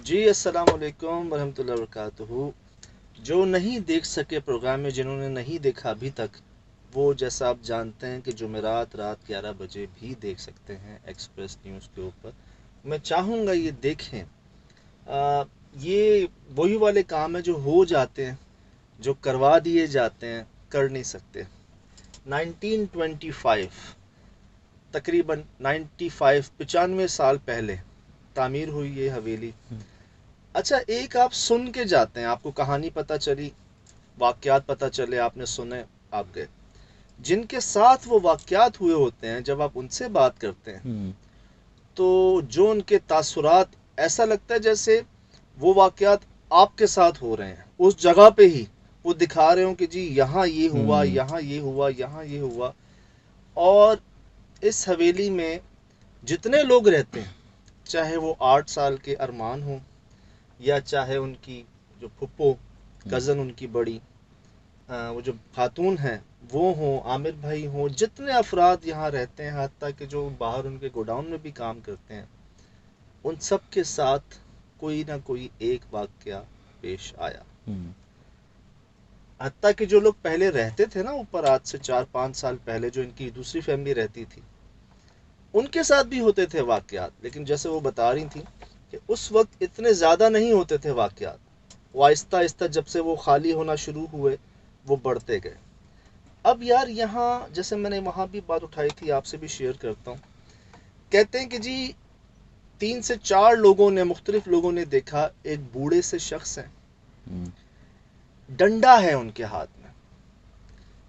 जी, अस्सलाम वालेकुम वरहमतुल्लाहि वबरकातुहू। जो नहीं देख सके प्रोग्राम में, जिन्होंने नहीं देखा अभी तक, वो जैसा आप जानते हैं कि जुमेरात रात 11 बजे भी देख सकते हैं एक्सप्रेस न्यूज़ के ऊपर। मैं चाहूँगा ये देखें। ये वही वाले काम है जो हो जाते हैं, जो करवा दिए जाते हैं, कर नहीं सकते। 1925, तकरीबन 95 साल पहले तामीर हुई ये हवेली। अच्छा, एक आप सुन के जाते हैं, आपको कहानी पता चली, वाक़यात पता चले, आपने सुने, आप गए। जिनके साथ वो वाक़यात हुए होते हैं, जब आप उनसे बात करते हैं तो जो उनके तासुरात, ऐसा लगता है जैसे वो वाक़यात आपके साथ हो रहे हैं, उस जगह पे ही वो दिखा रहे हो कि जी यहाँ ये हुआ, यहाँ ये हुआ, यहाँ ये हुआ। और इस हवेली में जितने लोग रहते हैं, चाहे वो 8 साल के अरमान हों, या चाहे उनकी जो फुप्पो कज़न उनकी बड़ी, वो जो खातून हैं वो हों, आमिर भाई हों, जितने अफराद यहाँ रहते हैं, हत्ता कि जो बाहर उनके गोडाउन में भी काम करते हैं, उन सब के साथ कोई ना कोई एक वाक़या पेश आया। हत्ता कि जो लोग पहले रहते थे ना ऊपर, आज से 4-5 साल पहले जो इनकी दूसरी फैमिली रहती थी, उनके साथ भी होते थे वाक़यात। लेकिन जैसे वो बता रही थी कि उस वक्त इतने ज़्यादा नहीं होते थे वाक़यात, वो आहिस्ता आहिस्ता जब से वो खाली होना शुरू हुए वो बढ़ते गए। अब यार यहाँ, जैसे मैंने वहाँ भी बात उठाई थी, आपसे भी शेयर करता हूँ। कहते हैं कि जी 3 से 4 लोगों ने, मुख्तलिफ लोगों ने देखा, एक बूढ़े से शख्स हैं, डंडा है उनके हाथ में,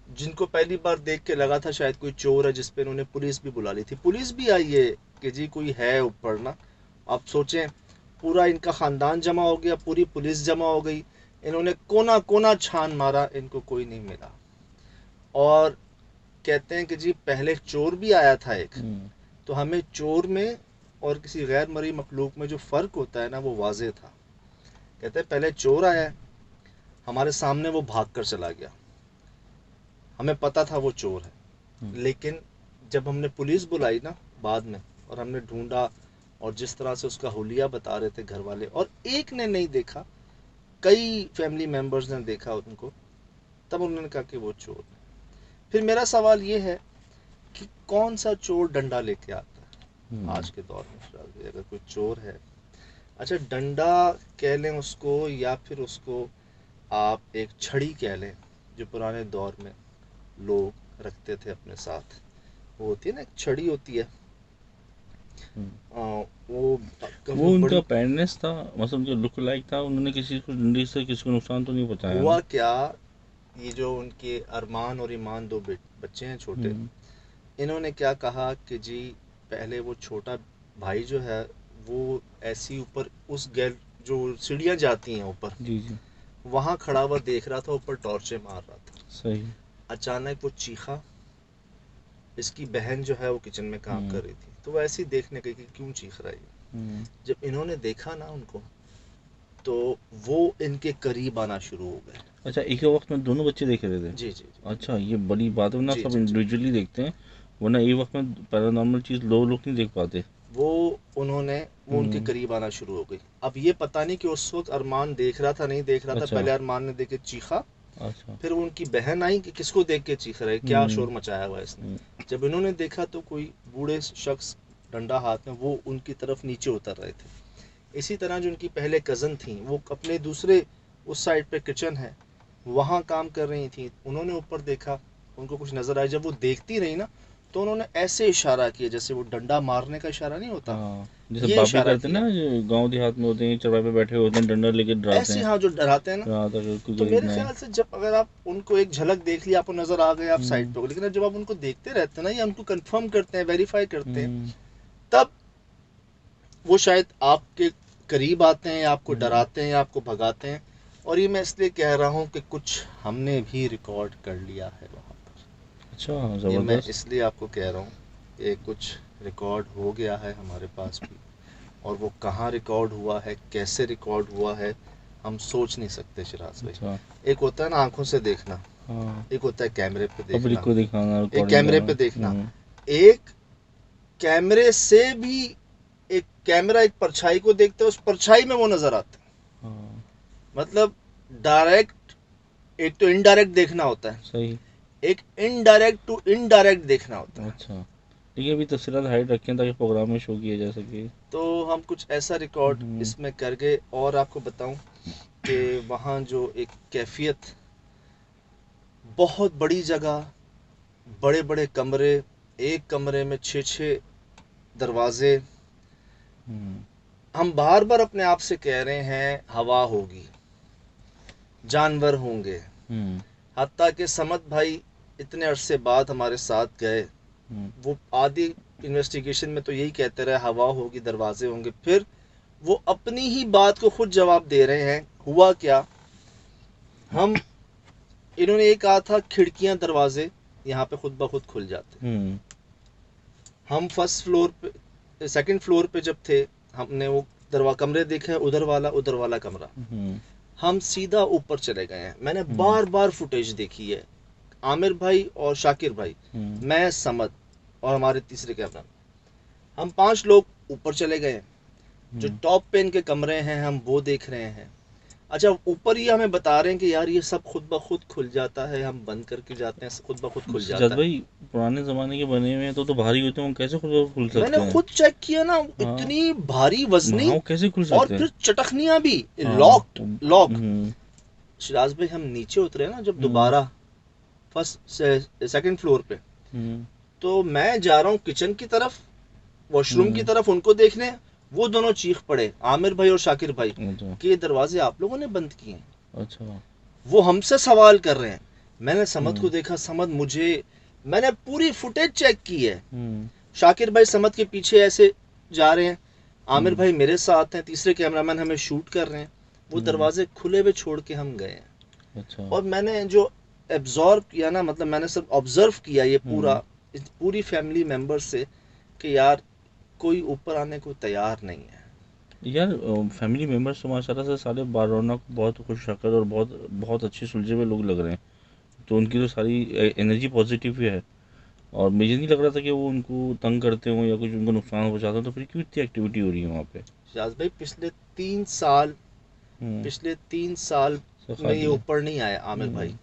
जिनको पहली बार देख के लगा था शायद कोई चोर है, जिसपे उन्होंने पुलिस भी बुला ली थी। पुलिस भी आई है कि जी कोई है ऊपर ना। आप सोचें, पूरा इनका ख़ानदान जमा हो गया, पूरी पुलिस जमा हो गई, इन्होंने कोना कोना छान मारा, इनको कोई नहीं मिला। और कहते हैं कि जी पहले चोर भी आया था एक, तो हमें चोर में और किसी गैर मरी मखलूक में जो फ़र्क होता है ना, वो वाज़े था। कहते हैं पहले चोर आया, हमारे सामने वो भाग कर चला गया, हमें पता था वो चोर है। लेकिन जब हमने पुलिस बुलाई ना बाद में, और हमने ढूंढा, और जिस तरह से उसका हुलिया बता रहे थे घर वाले, और एक ने नहीं देखा, कई फैमिली मेम्बर्स ने देखा उनको, तब उन्होंने कहा कि वो चोर है। फिर मेरा सवाल ये है कि कौन सा चोर डंडा लेके आता है आज के दौर में? फिलहाल अगर कोई चोर है, अच्छा डंडा कह लें उसको, या फिर उसको आप एक छड़ी कह लें, जो पुराने दौर में लोग रखते थे अपने साथ, वो होती है ना, एक छड़ी होती है। वो वो काफी उनका बड़ी। पैरनेस था, मतलब उनका लुक लाइक था। उन्होंने किसी को डंडी से किसी को नुकसान तो नहीं पहुंचाया हुआ ना? क्या, ये जो उनके अरमान और ईमान, दो बच्चे हैं छोटे, हम्म। इन्होंने क्या कहा कि जी पहले वो छोटा भाई जो है, वो ऐसी ऊपर उस गैल, जो सीढ़ियाँ जाती हैं ऊपर, जी जी। वहाँ खड़ा हुआ देख रहा था, ऊपर टॉर्चे मार रहा था। सही। अचानक वो चीखा। इसकी बहन जो है वो किचन में काम हम्म। कर रही थी, तो वो ऐसे ही देखने गई कि क्यों चीख रहा है हम्म। ये। जब इन्होंने देखा ना उनको, तो वो इनके करीब आना शुरू हो गए। अच्छा, एक ही वक्त में दोनों बच्चे देख रहे थे? जी जी जी अच्छा, ये बड़ी बात है ना, जी सब जी जी। इंडिविजुअली देखते हैं, वरना एक वक्त में पैरानॉर्मल चीज़ लोग नहीं देख पाते। वो उन्होंने, वो उनके हम्म। करीब आना शुरू हो गई। अब ये पता नहीं कि उस वक्त अरमान देख रहा था नहीं देख रहा था। अच्छा। पहले अरमान ने देख के चीखा, अच्छा। फिर वो उनकी बहन आई कि किसको देख के चीख रहा है, क्या हम्म। शोर मचाया हुआ है इसने। हम्म। जब इन्होंने देखा तो कोई बूढ़े शख्स, डंडा हाथ में, वो उनकी तरफ नीचे उतर रहे थे। इसी तरह जो उनकी पहले कज़न थी, वो अपने दूसरे उस साइड पे किचन है, वहाँ काम कर रही थी, उन्होंने ऊपर देखा, उनको कुछ नज़र आया। जब वो देखती रही ना, तो उन्होंने ऐसे इशारा किया, जैसे वो डंडा मारने का इशारा नहीं होता, हाँ, जैसे ये बापे इशारा करते हैं ना, किया जो गांव देहात में होते हैं, चरवाहे पे बैठे होते हैं, डंडा लेके डराते ऐसे, हैं। हाँ, जो डराते हैं ना। रात अगर कोई तो करीब मेरे ना आए। ख्याल से जब अगर आप उनको एक झलक देख लिया, आपको नज़र आ गए, आप साइड हम्म। पे हो, लेकिन जब आप उनको देखते रहते हैं ना, या उनको कंफर्म करते हैं, वेरीफाई करते हैं, हम्म। तब वो शायद आपके करीब आते हैं, या आपको हम्म। डराते हैं, या आपको भगाते हैं। और ये मैं इसलिए कह रहा हूँ कि कुछ हमने भी रिकॉर्ड कर लिया है वहाँ पर। अच्छा, ये मैं ज़बरदस्त। इसलिए आपको कह रहा हूँ कि कुछ रिकॉर्ड हो गया है हमारे पास भी। और वो कहाँ रिकॉर्ड हुआ है, कैसे रिकॉर्ड हुआ है, हम सोच नहीं सकते शिराज भाई। अच्छा। एक होता है ना आंखों से देखना, हाँ, एक होता है कैमरे पे पब्लिक देखना, को दिखाना, एक रिकॉर्डिंग कैमरे करना। पे देखना, एक कैमरे से भी एक कैमरा एक परछाई को देखता है, उस परछाई में वो नजर आता है। हाँ मतलब डायरेक्ट, एक तो इनडायरेक्ट देखना होता है, सही। एक इनडायरेक्ट टू इनडायरेक्ट देखना होता है। अच्छा, लेकिन अभी तफसीलात हाइड रखें ताकि प्रोग्राम में शो किया जा सके। तो हम कुछ ऐसा रिकॉर्ड हम्म, इसमें कर गए। और आपको बताऊं कि वहाँ जो एक कैफियत, बहुत बड़ी जगह, बड़े बड़े कमरे, एक कमरे में 6-6 दरवाजे। हम्म, हम बार बार अपने आप से कह रहे हैं हवा होगी, जानवर होंगे। हम्म, हत्ता कि समत भाई इतने अरसे बाद हमारे साथ गए, हम्म, वो आधी इन्वेस्टिगेशन में तो यही कहते रहे हवा होगी, दरवाजे होंगे। फिर वो अपनी ही बात को खुद जवाब दे रहे हैं। हुआ क्या, हम, इन्होंने ये कहा था खिड़कियां दरवाजे यहाँ पे खुद ब खुद खुल जाते। हम्म, हम फर्स्ट फ्लोर पे, सेकंड फ्लोर पे जब थे, हमने वो कमरे देखे, उधर वाला कमरा। हम्म, हम सीधा ऊपर चले गए हैं। मैंने हम्म, बार बार फुटेज देखी है, आमिर भाई और शाकिर भाई, हम्म, मैं, समद और हमारे तीसरे कैमरा, हम 5 लोग ऊपर चले गए हैं। जो हम्म। टॉप पे इनके कमरे हैं हम वो देख रहे हैं। अच्छा, ऊपर ही हमें बता रहे हैं कि यार ये सब खुद ब खुद खुल जाता है, हम बंद करके जाते हैं खुद ब खुद खुल सजाद जाता है। भाई, पुराने ज़माने के बने हुए हैं तो भारी होते हैं, वो कैसे खुल मैंने सकते हैं? खुद चेक किया ना, हाँ, इतनी भारी वजनी, हाँ, वो कैसे खुल और सकते हैं? फिर चटखनियां भी, हाँ, लॉक्ड लॉक। हम्म, शिराज भाई हम नीचे उतरे ना जब हम्म, दोबारा, फर्स्ट सेकंड फ्लोर पे, हम्म, तो मैं जा रहा हूँ किचन की तरफ, वॉशरूम की हम्म, तरफ उनको देखने। वो दोनों चीख पड़े, आमिर भाई और शाकिर भाई, अच्छा, कि ये दरवाजे आप लोगों ने बंद किए हैं। अच्छा, वो हमसे सवाल कर रहे हैं। मैंने समद को हम्म, देखा, समद मुझे, मैंने पूरी फुटेज चेक की है। हम्म, शाकिर भाई समद के पीछे ऐसे जा रहे हैं, आमिर हम्म, भाई मेरे साथ हैं, तीसरे कैमरामैन हमें शूट कर रहे हैं। वो हम्म, दरवाजे खुले हुए छोड़ के हम गए हैं। अच्छा, और मैंने जो एब्जॉर्व किया ना, मतलब मैंने सब ऑब्जर्व किया ये हम्म। पूरा, इस पूरी फैमिली मेंबर से, कि यार कोई ऊपर आने को तैयार नहीं है। यार, फैमिली मेम्बर्स तो माशाल्लाह से सारे बारौनक बहुत खुश शक्ल और बहुत बहुत अच्छे सुलझे हुए लोग लग रहे हैं। तो उनकी तो सारी एनर्जी पॉजिटिव ही है। और मुझे नहीं लग रहा था कि वो उनको तंग करते हों या कुछ उनको नुकसान पहुंचाते हों, तो फिर क्यों इतनी एक्टिविटी हो रही है वहाँ पे? शाज भाई पिछले 3 साल, हम्म, पिछले 3 साल सब में ये खाली है। ऊपर नहीं आए आमिर भाई। हम्म,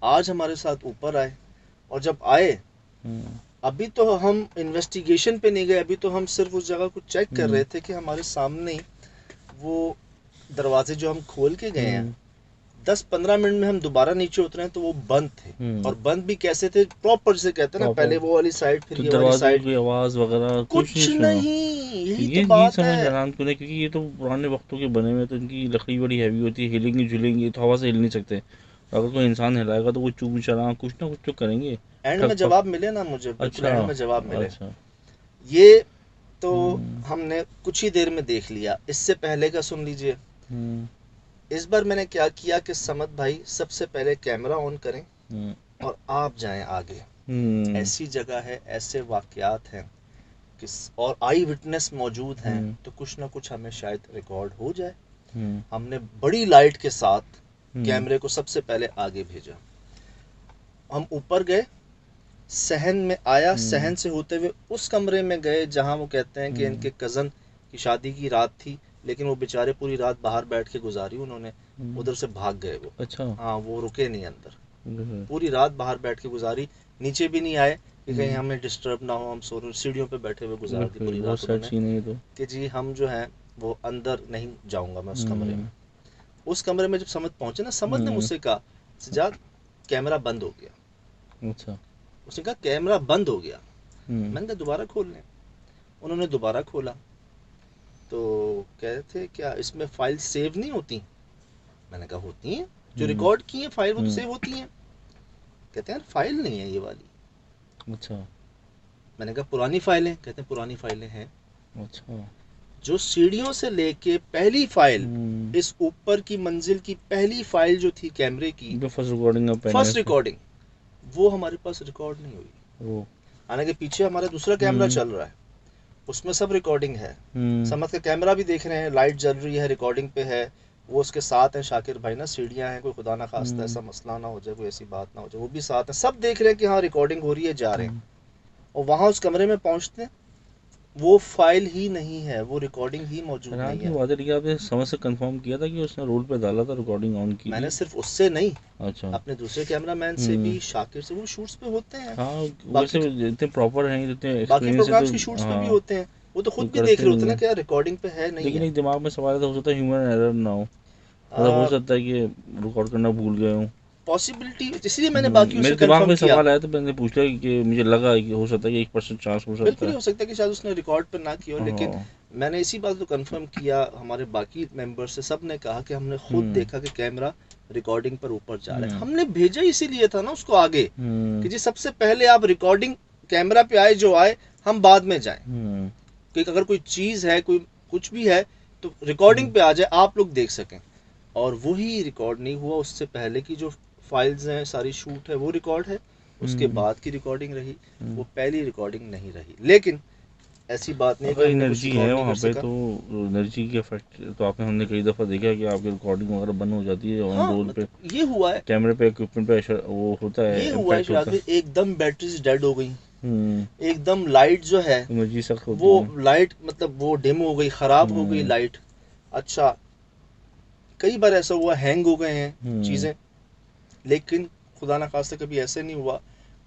आज हमारे साथ ऊपर आए। और जब आए, हम्म, अभी तो हम इन्वेस्टिगेशन पे नहीं गए, अभी तो हम सिर्फ उस जगह को चेक कर हम्म, रहे थे कि हमारे सामने ही वो दरवाजे जो हम खोल के गए हैं, हम्म, 10-15 मिनट में हम दोबारा नीचे उतरे हैं तो वो बंद थे। हम्म, और बंद भी कैसे थे, प्रॉपर से कहते हैं ना, प्रॉपर। पहले वो वाली साइड फिर तो ये वाली दरवाजे की साइड। कोई आवाज़ वगैरह कुछ नहीं कुछ सुना? नहीं, फिर यही तो ये नहीं बात समझ है। हैरान क्यों है, क्योंकि ये तो पुराने वक्तों के बने हुए हैं, तो इनकी लकड़ी बड़ी हैवी होती है, हिलेंगी झुलेंगी तो हवा से हिल नहीं सकते। अगर कोई इंसान हिलाएगा तो वो चूब चला कुछ ना कुछ तो करेंगे। एंड में ठक पक। जवाब मिले ना मुझे, बिल्कुल अच्छा, एंड में जवाब मिले। अच्छा, ये तो हम्म, हमने कुछ ही देर में देख लिया। इससे पहले का सुन लीजिए। हम्म, इस बार मैंने क्या किया कि समद भाई सबसे पहले कैमरा ऑन करें हम्म, और आप जाएं आगे। हम्म, ऐसी जगह है, ऐसे वाकयात हैं, किस और आई विटनेस मौजूद हैं, हम्म, तो कुछ ना कुछ हमें शायद रिकॉर्ड हो जाए। हम्म, हमने बड़ी लाइट के साथ हम्म, कैमरे को सबसे पहले आगे भेजा। हम ऊपर गए, सहन में आया, हम्म, सहन से होते हुए उस कमरे में गए जहां वो कहते हैं कि हम्म, इनके कज़न की शादी की रात थी, लेकिन वो बेचारे पूरी रात बाहर बैठ के गुजारी उन्होंने। हम्म, उधर से भाग गए वो। अच्छा, हाँ, वो रुके नहीं अंदर, हम्म, पूरी रात बाहर बैठ के गुजारी। नीचे भी नहीं आए कि कहीं हम्म, हमें डिस्टर्ब ना हो, हम सो रहे, सीढ़ियों पे बैठे हुए गुजार दी बिल्कुल पूरी बहुत रात सैड उन्होंने। सीन है ये तो। कि जी हम जो हैं वो अंदर नहीं जाऊंगा मैं उस कमरे हम्म, में। उस कमरे में जब समझ पहुंचे ना, समझ ने हम्म, मुझसे कहा, सजाद कैमरा बंद हो गया। अच्छा, उसने कहा कैमरा बंद हो गया। हम्म, मैंने कहा दोबारा खोल लें। उन्होंने दोबारा खोला तो कह रहे थे क्या इसमें फाइल सेव नहीं होती। मैंने कहा होती हैं, जो हम्म, रिकॉर्ड की है फाइल वो तो हम्म, सेव होती हैं। कहते हैं यार फाइल नहीं है ये वाली। अच्छा, मैंने कहा पुरानी फाइलें, कहते हैं पुरानी फाइलें हैं। अच्छा, जो सीढ़ियों से लेके पहली फाइल, हम्म, इस ऊपर की मंजिल की पहली फाइल जो थी कैमरे की, जो फर्स्ट रिकॉर्डिंग का पेन है फर्स्ट इसमें। रिकॉर्डिंग, वो हमारे पास रिकॉर्ड नहीं हुई। वो, हालांकि पीछे हमारा दूसरा कैमरा हम्म, चल रहा है, उसमें सब रिकॉर्डिंग है। हम्म, समझ का कैमरा भी देख रहे हैं, लाइट जल रही है, रिकॉर्डिंग पे है। वो उसके साथ है शाकिर भाई ना, सीढ़ियाँ हैं, कोई खुदा ना खास्ता हम्म, ऐसा मसला ना हो जाए, कोई ऐसी बात ना हो जाए, वो भी साथ है, सब देख रहे हैं कि हाँ रिकॉर्डिंग हो रही है, जा रहे हैं। हम्म, और वहाँ उस कमरे में पहुँचते हैं, वो फाइल ही नहीं है, वो रिकॉर्डिंग ही मौजूद रात नहीं की है। बात है, लेकिन आपने समझ से कंफर्म किया था कि उसने रोल पे डाला था, रिकॉर्डिंग ऑन की मैंने थी? सिर्फ उससे नहीं, अच्छा। अपने दूसरे कैमरामैन से हम्म। भी, शाकिर से, वो शूट्स पे होते हैं। हाँ, बाकी वैसे इतने प्रॉपर हैं, इतने बाकी एक्सपीरियंस है तो। प्रोग्राम्स की शूट्स पे भी हाँ, होते हैं, वो तो तो खुद भी देख करते रहे होते हैं होंगे। ना कि यार रिकॉर्डिंग पे है नहीं लेकिन है। एक दिमाग में सवाल है, तो हो सकता है ह्यूमन एरर ना हो, मतलब हो आ, सकता है कि रिकॉर्ड करना भूल गए हूँ। पॉसिबिलिटी, इसलिए मैंने बाकियों मेरे से दिमाग कंफर्म में किया। सवाल आया तो मैंने पूछ लिया कि मुझे लगा कि हो सकता है कि 1% चांस हो सकता बिल्कुल ही है। हो सकता है कि शायद उसने रिकॉर्ड पर ना किया हो, लेकिन हाँ। मैंने इसी बात को कंफर्म किया। हमारे बाकी मेंबर से सब ने कहा कि हमने खुद हम्म। देखा कि कैमरा रिकॉर्डिंग पर ऊपर जा रहा है। हम्म। हमने भेजा इसीलिए था ना उसको आगे, हम्म। कि जी सबसे पहले आप रिकॉर्डिंग कैमरा पे आए, जो आए, हम बाद में जाएं। हम्म। कि अगर कोई चीज़ है, कोई कुछ भी है, तो रिकॉर्डिंग हम्म। पे आ जाए, आप लोग देख सकें। और वही रिकॉर्ड नहीं हुआ। उससे पहले की जो फाइल्स हैं, सारी शूट है, वो रिकॉर्ड है। उसके हम्म। बाद की रिकॉर्डिंग रही, हम्म। वो पहली रिकॉर्डिंग नहीं रही। लेकिन ऐसी बात नहीं है कि अगर हमने कुछ एनर्जी है रिकॉर्ड नहीं वहाँ कर पे सका। तो एनर्जी के इफेक्ट तो आपने हमने कई दफ़ा देखा है कि आपकी रिकॉर्डिंग वगैरह बंद हो जाती है ऑन हाँ, रोल पे। मतलब ये हुआ है, कैमरे पे इक्विपमेंट पे वो होता है, ये हुआ है इम्पैक्ट शिराज होता भाई, है। एकदम बैटरीज डेड हो गई। हम्म। एकदम लाइट जो है, एनर्जी सख्त वो होती है। लाइट मतलब वो डिम हो गई, खराब हो गई हम्म। लाइट। अच्छा, कई बार ऐसा हुआ, हैंग हो गए हैं हम्म। चीज़ें। लेकिन खुदा ना खास्ता कभी ऐसे नहीं हुआ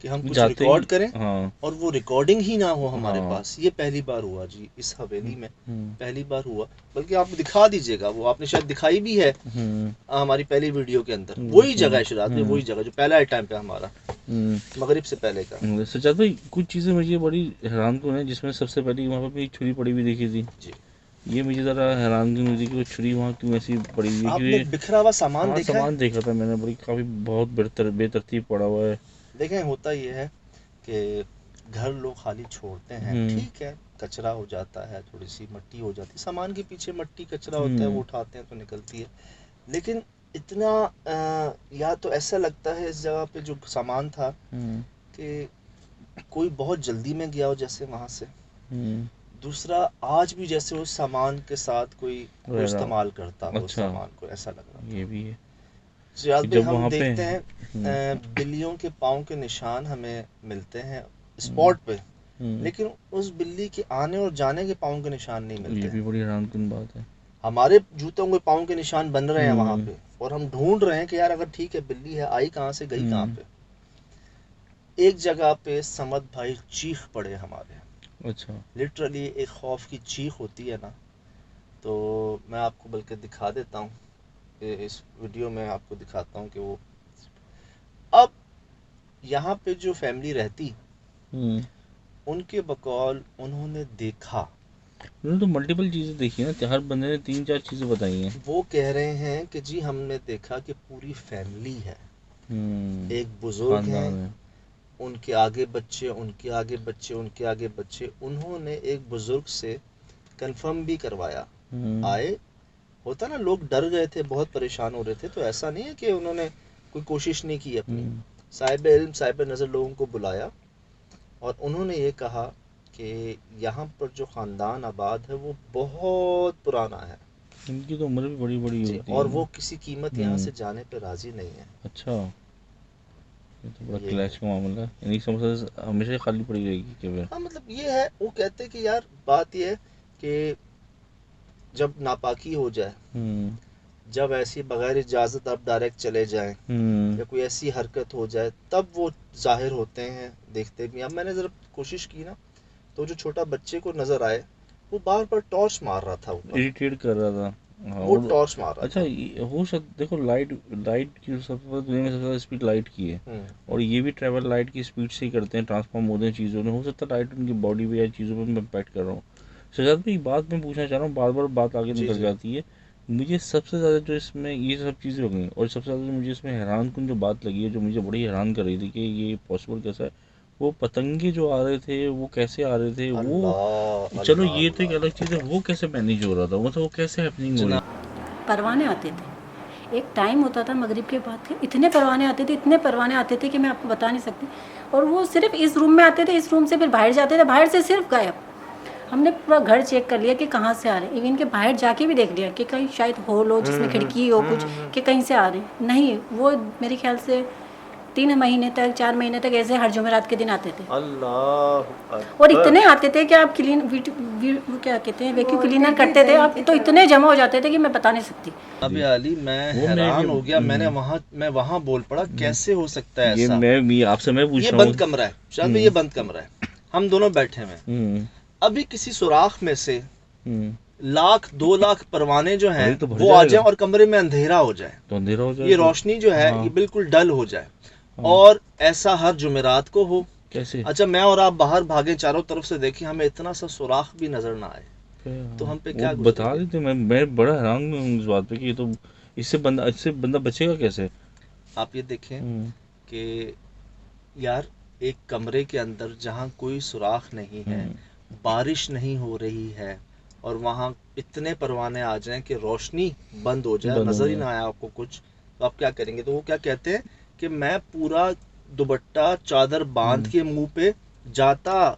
कि हम कुछ जाते रिकॉर्ड ही। करें हाँ। और वो रिकॉर्डिंग ही ना हो हमारे हाँ। पास। ये पहली बार हुआ जी इस हवेली हम्म। में, हम्म। पहली बार हुआ। बल्कि आप दिखा दीजिएगा, वो आपने शायद दिखाई भी है हम्म। हमारी पहली वीडियो के अंदर। वो वही जगह सुना। है शिराज में, वही जगह जो पहला टाइम पे हमारा, हम्म। मगरिब से पहले का। सज्जाद भाई, कुछ चीज़ें मुझे बड़ी हैरान कन है, जिसमें सबसे पहले वहाँ पे भी एक छुरी पड़ी हुई देखी थी। जी, ये मुझे ज़रा हैरानगी हुई थी कि वो छुरी वहाँ क्यों ऐसी पड़ी हुई है, आपने क्योंकि बिखरा हुआ सामान हाँ, देखा है? सामान देखा था मैंने, बड़ी काफ़ी बहुत बेतरतीब पड़ा हुआ है। देखें, होता ये है कि घर लोग खाली छोड़ते हैं, हम्म। ठीक है, कचरा हो जाता है, थोड़ी सी मट्टी हो जाती है, सामान के पीछे मट्टी कचरा होता है, वो हम्म। उठाते हैं तो निकलती है। लेकिन इतना या तो ऐसा लगता है इस जगह पे जो सामान था हम्म। कि कोई बहुत जल्दी में गया हो जैसे वहाँ से। हम्म। दूसरा, आज भी जैसे उस सामान के साथ कोई कोई रह रहा। इस्तेमाल करता हो उस अच्छा, सामान को, ऐसा लग रहा था। ये भी है सियाज कि भाई, जब हम वहाँ पे। देखते हैं हम्म। बिल्लियों के पाँव के निशान हमें मिलते हैं हम्म। स्पॉट पे, हम्म। लेकिन उस बिल्ली के आने और जाने के पाँव के निशान नहीं ये मिलते भी हैं। बड़ी हैरानकुन बात है। हमारे जूतों के पाँव के निशान बन रहे हैं वहाँ हम्म। पे, और हम ढूंढ रहे हैं कि यार अगर ठीक है, बिल्ली है, आई कहाँ से, गई कहाँ हम्म। पे। एक जगह पे समद भाई चीख पड़े हमारे, अच्छा। लिटरली एक खौफ की चीख होती है ना। तो मैं आपको बल्कि दिखा देता हूँ, इस वीडियो में आपको दिखाता हूँ कि वो, अब यहाँ पे जो फैमिली रहती, हम्म। उनके बकौल उन्होंने देखा। उन्होंने तो मल्टीपल चीज़ें देखी है ना, हर बंदे ने 3-4 चीज़ें बताई हैं। वो कह रहे हैं कि जी हमने देखा कि पूरी फैमिली है, एक बुजुर्ग खानदान हैं, है। उनके आगे बच्चे, उनके आगे बच्चे, उनके आगे बच्चे। उन्होंने एक बुजुर्ग से कंफर्म भी करवाया, हम्म। आए, होता ना लोग डर गए थे, बहुत परेशान हो रहे थे, तो ऐसा नहीं है कि उन्होंने कोई कोशिश नहीं की अपनी। हम्म। साहिब इल्म, साहिब नज़र लोगों को बुलाया, और उन्होंने ये कहा कि यहाँ पर जो ख़ानदान आबाद है वो बहुत पुराना है इनकी तो उम्र भी बड़ी बड़ी जी, होती और है वो ना। किसी कीमत यहाँ हम्म। से जाने पर राज़ी नहीं है। अच्छा, ये तो बड़ा ये क्लैश है। का मामला है, इन्हीं समस्या हमेशा खाली पड़ी रहेगी कि फिर। हाँ, मतलब ये है, वो कहते हैं कि यार बात ये है कि जब नापाकी हो जाए, हम्म। जब ऐसी बगैर इजाज़त आप डायरेक्ट चले जाएं, हम्म। या कोई ऐसी हरकत हो जाए, तब वो ज़ाहिर होते हैं, देखते भी। अब मैंने ज़रा कोशिश की ना, तो जो छोटा बच्चे को नज़र आए, वो बार बार टॉर्च मार रहा था ऊपर, इरिटेट कर रहा था, हाँ। वो और टॉर्च मार रहा अच्छा, था। हो सकता, देखो, लाइट लाइट की सबसे दुनिया में सबसे ज़्यादा स्पीड लाइट की है। हम्म, और ये भी ट्रैवल लाइट की स्पीड से ही करते हैं, ट्रांसफॉर्म होते हैं चीज़ों में। हो सकता है लाइट उनकी बॉडी पे या चीज़ों पे मैं इम्पैक्ट कर रहा हूँ। शहजाद भाई, एक बात मैं पूछना चाह रहा हूँ, बार बार बात आगे जी निकल जी। जाती है। मुझे सबसे ज़्यादा जो इसमें ये सब चीज़ें हो गई, और सबसे ज़्यादा जो मुझे इसमें हैरान कन जो बात लगी है, जो मुझे बड़ी हैरान कर रही थी कि ये पॉसिबल कैसा है, वो पतंगे जो आ रहे थे वो कैसे आ रहे थे वो। अल्लाह चलो, अल्लाह ये तो एक अलग अल्लाह। चीज़ है, वो कैसे मैनेज हो रहा था, मतलब वो कैसे हैपनिंग हो रही जनाब, परवाने आते थे। एक टाइम होता था मगरिब के बाद के, इतने परवाने आते थे, इतने परवाने आते थे कि मैं आपको बता नहीं सकती। और वो सिर्फ इस रूम में आते थे, इस रूम से फिर बाहर जाते थे, बाहर से सिर्फ गायब। हमने पूरा घर चेक कर लिया कि कहाँ से आ रहे हैं, इवन के बाहर जाके भी देख लिया कि कहीं शायद होल हो जिसमें खिड़की हो कुछ, कि कहीं से आ रहे हैं। नहीं, वो मेरे ख्याल से 3 महीने तक 4 महीने तक ऐसे हर जुमेरात के दिन आते थे। अल्लाह और अकबर। इतने आते थे कि आप वो क्या कहते हैं, वैक्यूम क्लीनर करते थे आप, तो इतने जमा हो जाते थे कि मैं बता नहीं सकती। अबे अली, मैं वो मेरे हैरान लिए हो गया। मैं वहां बोल पड़ा, कैसे हो सकता है ये ऐसा? मैं आपसे मैं पूछ ये रहा हूँ। बंद कमरा है शायद, ये बंद कमरा है, हम दोनों बैठे हुए हैं। हम्म अभी किसी सुराख में से हम्म 1,00,000-2,00,000 परवाने जो हैं अरे तो भर वो आ जाएगा, जाएं और कमरे में अंधेरा हो जाए, तो अंधेरा हो ये जाएगा। रोशनी जो है हाँ ये बिल्कुल डल हो जाए, हाँ, और ऐसा हर जुमेरात को हो। कैसे? अच्छा, मैं और आप बाहर भागे, चारों तरफ से देखें, हमें इतना सा सुराख भी नजर ना आए, तो हम पे वो क्या बता गुजरेगी? देते। मैं बड़ा हैरान हूँ इस बात पे कि ये तो इससे बंदा बचेगा कैसे? आप ये देखें हम्म कि यार, एक कमरे के अंदर जहाँ कोई सुराख नहीं है, हम्म बारिश नहीं हो रही है, और वहाँ इतने परवाने आ जाएं कि रोशनी बंद हो जाए, बंद हो नज़र ही जाए। ना आए आपको कुछ, तो आप क्या करेंगे? तो वो क्या कहते हैं कि मैं पूरा दुपट्टा चादर बांध हम्म के मुंह पे जाता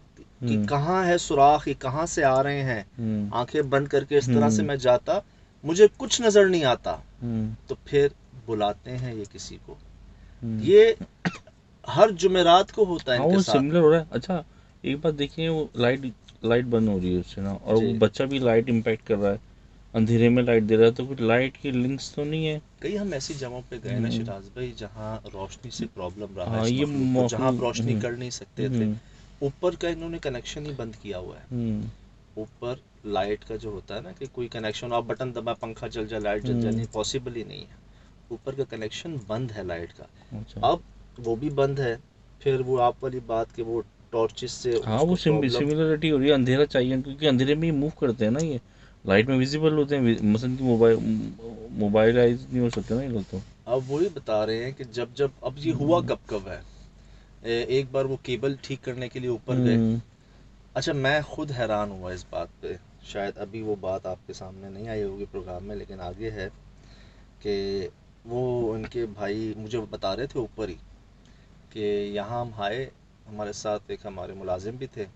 कि हम्म कहाँ है सुराख, ये कहाँ से आ रहे हैं, हम्म आंखें बंद करके इस तरह से हम्म मैं जाता, मुझे कुछ नज़र नहीं आता। हम्म तो फिर बुलाते हैं ये किसी को, हम्म। ये हर जुमेरात को होता है हाँ इनके वो साथ। सिमिलर हो रहा है। अच्छा एक बात देखिए, वो लाइट बंद हो रही है उससे ना, और वो जी, बच्चा भी लाइट इम्पैक्ट कर रहा है, अंधेरे में लाइट दे रहा है, तो कुछ लाइट की लिंक्स तो नहीं है? कई हम ऐसी जगहों पे गए ना हम्म, शिराज भाई, जहाँ रोशनी से प्रॉब्लम रहा है हाँ इस ये मखलूक को, जहाँ आप रोशनी हम्म कर नहीं सकते थे, हम्म ऊपर का इन्होंने कनेक्शन ही बंद किया हुआ है। हम्म ऊपर लाइट का जो होता है ना, कि कोई कनेक्शन, आप बटन दबा पंखा चल जाए, लाइट जल जाए, हम्म, नहीं, पॉसिबल ही नहीं है। ऊपर का कनेक्शन बंद है लाइट का। अच्छा। अब वो भी बंद है, फिर वो आप वाली बात कि वो टॉर्चिस से हाँ वो उसको प्रॉब्लम। सिमिलरिटी हो रही है, अंधेरा चाहिए क्योंकि अंधेरे में ही मूव करते हैं ना ये, लाइट में विजिबल होते हैं, मसलन कि मोबाइलाइज नहीं हो सकते ना ये लोग तो। अब वही बता रहे हैं कि जब जब अब ये हुआ हम्म कब कब है, एक बार वो केबल ठीक करने के लिए ऊपर गए। हम्म अच्छा, मैं खुद हैरान हुआ इस बात पे, शायद अभी वो बात आपके सामने नहीं आई होगी प्रोग्राम में, लेकिन आगे है कि वो उनके भाई मुझे बता रहे थे ऊपर ही कि यहाँ हम आए, हमारे साथ एक हमारे मुलाजिम भी थे,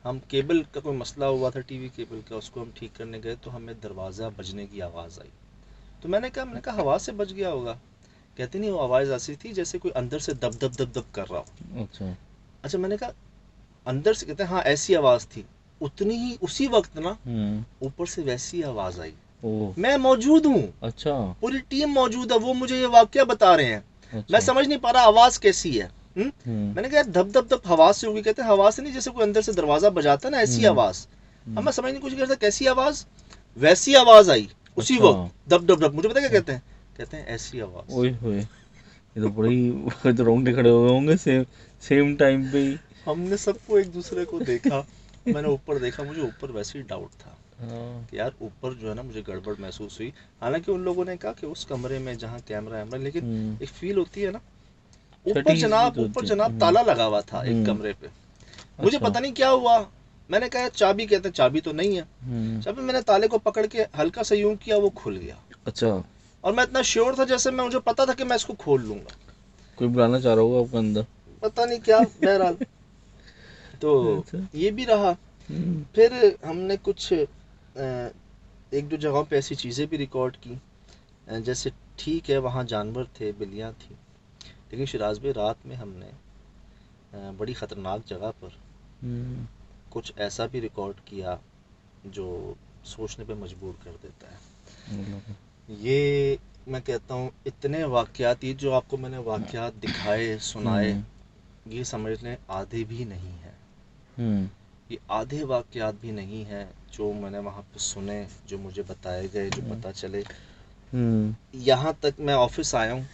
हम केबल का कोई मसला हुआ था, टीवी केबल का, उसको हम ठीक करने गए, तो हमें दरवाज़ा बजने की आवाज़ आई। तो मैंने कहा हवा से बज गया होगा। कहते नहीं, वो आवाज़ ऐसी थी जैसे कोई अंदर से दब दब दब दब कर रहा हो। अच्छा अच्छा, मैंने कहा अंदर से? कहते हैं हाँ, ऐसी आवाज़ थी। उतनी ही उसी वक्त ना ऊपर से वैसी आवाज़ आई। ओह मैं मौजूद हूँ, अच्छा पूरी टीम मौजूद है, वो मुझे ये वाकया बता रहे हैं, मैं अच्छा समझ नहीं पा रहा आवाज़ कैसी है। हम्म मैंने कहा यार, धप धप धप हवा से होगी। कहते हैं हवा से नहीं, जैसे कोई अंदर से दरवाज़ा बजाता है ना, ऐसी हम्म आवाज़। अब हम्म, मैं समझ नहीं कुछ करता, कैसी आवाज़? वैसी आवाज़ आई उसी अच्छा वक्त, दब दब दब। मुझे पता क्या कहते हैं? कहते हैं ऐसी आवाज़। ओए होए, ये तो बड़ी ये तो रोंगटे खड़े हुए होंगे सेम टाइम पे ही। हमने सबको एक दूसरे को देखा, मैंने ऊपर देखा, मुझे ऊपर वैसे ही डाउट था हाँ कि यार ऊपर जो है ना, मुझे गड़बड़ महसूस हुई। हालांकि उन लोगों ने कहा कि उस कमरे में जहाँ कैमरा है, लेकिन एक फील होती है ना। छठी इसकी तो ऊपर होती है। जनाब ताला लगा हुआ था एक कमरे पे। मुझे अच्छा पता नहीं क्या हुआ, मैंने कहा चाबी, कहते हैं चाबी तो नहीं है। हम्म चाबी, मैंने ताले को पकड़ के हल्का सा यूं किया, वो खुल गया। अच्छा, और मैं इतना श्योर था, जैसे मुझे पता था कि मैं इसको खोल लूंगा। कोई बुलाना चाह रहा होगा आपके अंदर। पता नहीं क्या, बहरहाल तो अच्छा ये भी रहा। हम्म फिर हमने कुछ एक दो जगहों पे ऐसी चीज़ें भी रिकॉर्ड की, जैसे ठीक है वहाँ जानवर थे, बिल्लियाँ थी, लेकिन शिराज भाई रात में हमने बड़ी ख़तरनाक जगह पर हम्म, कुछ ऐसा भी रिकॉर्ड किया जो सोचने पे मजबूर कर देता है। मतलब, ये मैं कहता हूँ, इतने वाक़यात, ये जो आपको मैंने वाक़यात दिखाए सुनाए, हम्म ये समझ लें आधे भी नहीं हैं। हम्म ये आधे वाक़यात भी नहीं हैं जो मैंने वहाँ पे सुने, जो मुझे बताए गए, जो हम्म पता चले। हम्म, यहाँ तक मैं ऑफिस आया हूँ,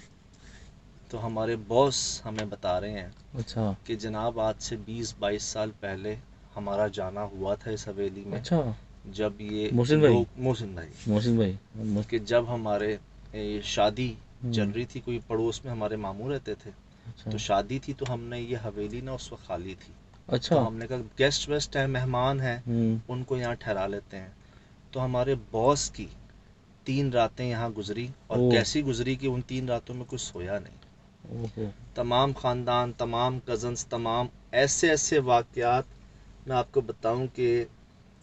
तो हमारे बॉस हमें बता रहे हैं अच्छा कि जनाब आज से 20-22 साल पहले हमारा जाना हुआ था इस हवेली में, अच्छा जब ये मोहसिन भाई, लोग, मोहसिन भाई, मोहसिन भाई कि जब हमारे ये शादी चल हम्म, रही थी, कोई पड़ोस में हमारे मामू रहते थे, अच्छा तो शादी थी, तो हमने ये हवेली ना उस वक्त खाली थी, तो अच्छा हमने कहा गेस्ट वेस्ट हैं, मेहमान हैं, हम्म उनको यहाँ ठहरा लेते हैं। तो हमारे बॉस की 3 रातें यहाँ गुजरी, और ओह कैसी गुजरी कि उन 3 रातों में कुछ सोया नहीं। ओहो तमाम ख़ानदान, तमाम कज़न्स, तमाम ऐसे ऐसे वाक़यात मैं आपको बताऊं कि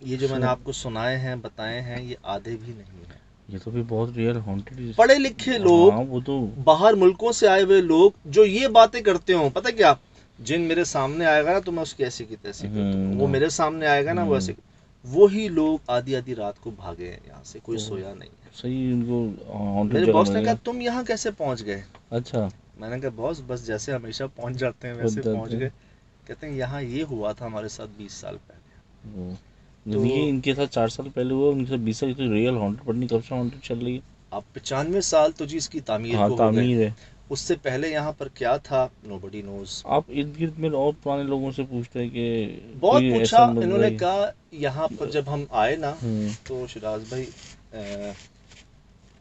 ये जो मैंने सब आपको सुनाए हैं, बताए हैं, ये आधे भी नहीं हैं। ये तो भी बहुत रियल हॉन्टेड। पढ़े लिखे लोग, हाँ वो तो बाहर मुल्कों से आए हुए लोग जो ये बातें करते हो, पता क्या, जिन मेरे सामने आएगा ना तो मैं उसकी ऐसी की तैसी कर दूंगा, वो मेरे सामने आएगा ना वो ऐसे, वही लोग आधी आधी रात को भागे हैं यहाँ से, कोई तो सोया नहीं है। सही उनको हॉन्टेड मेरे जगह बॉस मिल ने कहा गया। तुम यहाँ कैसे पहुंच गए? अच्छा। मैंने कहा बॉस बस जैसे हमेशा पहुंच जाते हैं वैसे खुद पहुंच जाते गए। कहते हैं यहाँ ये हुआ था हमारे साथ 20 साल पहले। वो तो जब ये इनके साथ 4 साल पहले हुआ, उनके साथ 20 साल, तो रियल हॉन्टेड पढ़नी कब से हॉन्टेड चल रही है। अब 95 साल तो जी इसकी तामीर हाँ को हो गए। तामीर है। उससे पहले यहाँ पर क्या था, नोबडी नोज। आप इर्द गिर्द में और पुराने लोगों से पूछते हैं कि बहुत कोई पूछा, ऐसा बंदा इन्होंने है। कहा यहाँ पर जब हम आए ना हम्म। तो शिराज भाई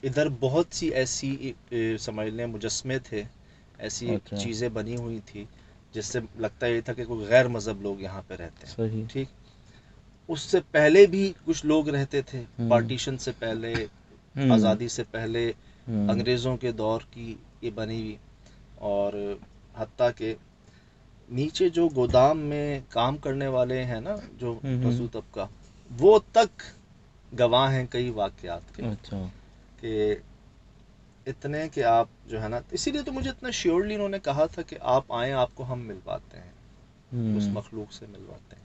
इधर बहुत सी ऐसी समझ लें मुजस्मे थे, ऐसी अच्छा। चीज़ें बनी हुई थी जिससे लगता ये था कि कोई गैर मज़हब लोग यहाँ पे रहते हैं। सही। ठीक, उससे पहले भी कुछ लोग रहते थे, हम्म। पार्टीशन से पहले, हम्म। आज़ादी से पहले, हम्म। अंग्रेज़ों के दौर की ये बनी हुई। और हत्ता के नीचे जो गोदाम में काम करने वाले हैं ना, जो रजू तबका, वो तक गवाह हैं कई वाक़यात के, अच्छा। कि इतने कि आप जो है ना, इसीलिए तो मुझे इतना श्योरली इन्होंने कहा था कि आप आएँ, आपको हम मिलवाते हैं, उस मखलूक से मिलवाते हैं।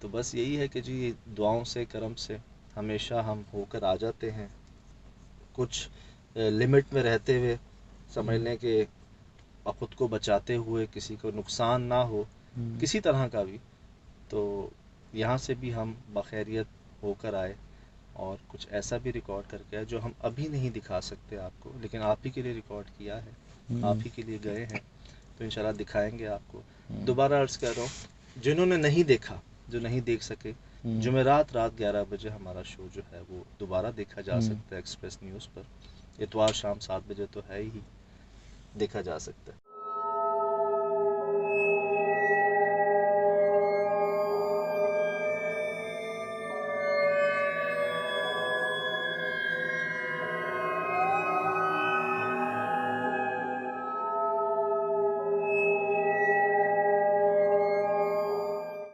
तो बस यही है कि जी दुआओं से करम से हमेशा हम होकर आ जाते हैं, कुछ लिमिट में रहते हुए, समझ लें कि ख़ुद को बचाते हुए, किसी को नुकसान ना हो किसी तरह का भी। तो यहाँ से भी हम बखैरियत होकर आए और कुछ ऐसा भी रिकॉर्ड करके आए जो हम अभी नहीं दिखा सकते आपको, लेकिन आप ही के लिए रिकॉर्ड किया है, आप ही के लिए गए हैं, तो इंशाल्लाह दिखाएंगे आपको। दोबारा अर्ज़ कर रहा हूँ, जिन्होंने नहीं देखा, जो नहीं देख सके, जुमेरात रात 11 बजे हमारा शो जो है वो दोबारा देखा जा सकता है एक्सप्रेस न्यूज़ पर। इतवार शाम 7 बजे तो है ही, देखा जा सकता है।